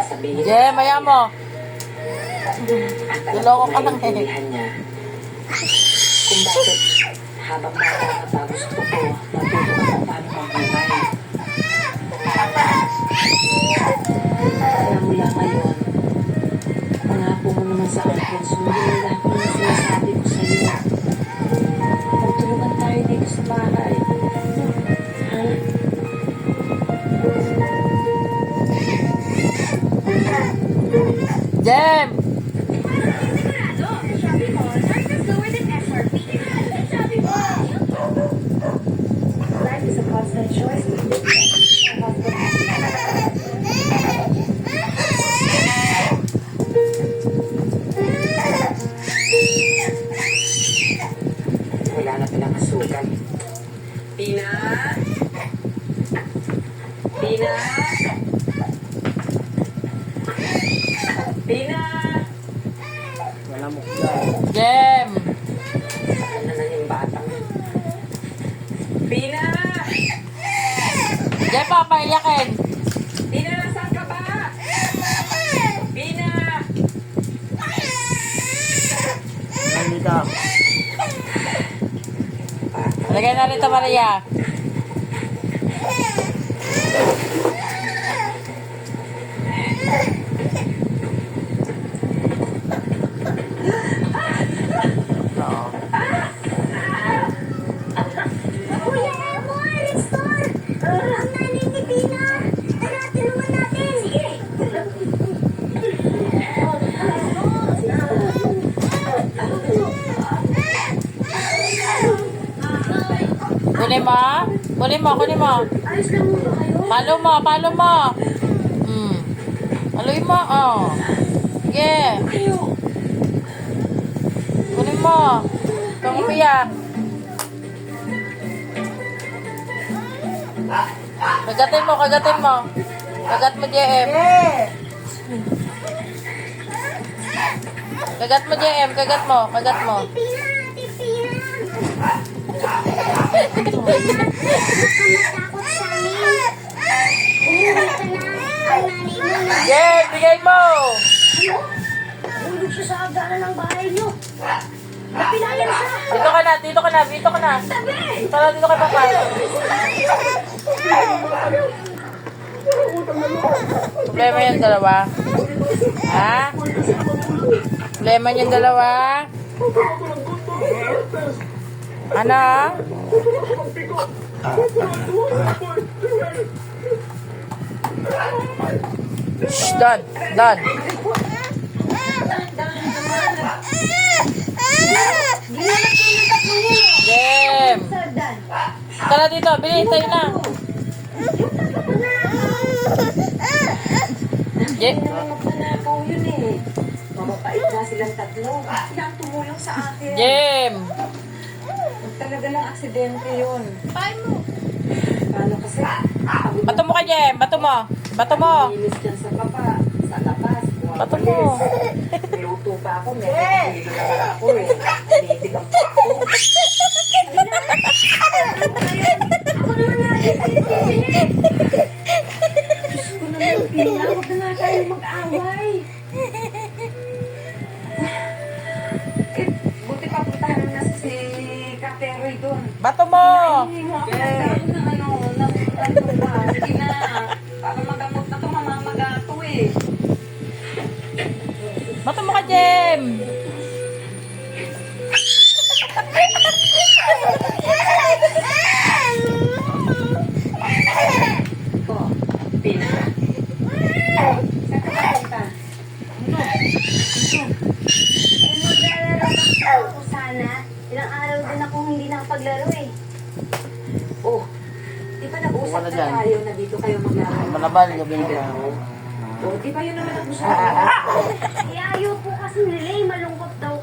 sasabihin. Jem, maya mo. At alam Tuloko ko ka lang eh. naiintindihan niya kung bakit habang bata pa gusto ko matuto kung paano mabuhay. Kaya mula ngayon, pangako mo naman sa akin, sundin mo lahat ng sinasabi ko sa iyo. Magtulungan tayo dito sa bahay. Ha? Jem! Life is a constant choice. Wala na palang asukal. Pina? Pina? Pina? Wala mo dyan. Jem! Saan na lang yung batang? Pina? Jem, papaiyakin. Pina, nasaan ka ba? Pina? Nandito. Lagay na rito, Maria. Oo. Kuya Emo, restore! Ang nanay ni Pina! Tara, tulungan natin! Sige! Kunin mo. Kunin mo, kunin mo. Ayos lang mo ba kayo? Palo mo, palo mo. Paluin mo, oh. Sige. Kunin mo. Kung umiyak. Kagatin mo, kagatin mo. Kagat mo, JM. Kagat mo, JM. Kagat mo, kagat mo. Pina! Ate Pina! Huwag ka matakot sa amin! Umuwi ka na! Ang nanay mo na! JM, bigay mo. Ano? Nahulog siya sa hagdanan ng bahay niyo! Napilayan siya! Dito ka na, dito ka na, dito ka na. Tara, dito kay Papa. Problema yung dalawa. Ha? Problema yung dalawa. Ano? Shh, Don, Don. Jem. Sardan! Tara dito, bilis, tayo na. Jem. Magpanakaw yun eh. Mamapait na silang tatlo. Sila ang tumulong sa akin. Jem. Talaga lang aksidente yun. Paano? Paano kasi? Bato mo ka, Jem. Bato mo. Bato mo. Linis dyan sa baba, sa labas. Bato mo. Niluto pa ako, meron naman ako eh. Nitigang pa ako. Ako naman natin! Diyos ko naman, Pina, huwag na nga tayo mag-away. Eh, buti pa puntahan na si Kateroy doon. Bato mo. Hindi mo ako nagkaroon ng ano ba? Hindi na. Para magamot na ito, mamamagato eh. Bato mo ka, Jem. Ito, Pina. Saan ka papunta? Maglalaro ako sana. Ilang araw din akong hindi nakapaglaro eh. Oh, di ba nag-usap Wala na dyan. tayo na dito kayo maglaro? Malabal, gabi ka. Oh, di ba yun naman ang gusto ko? Eh, ayaw po kasi nila eh. Malungkot daw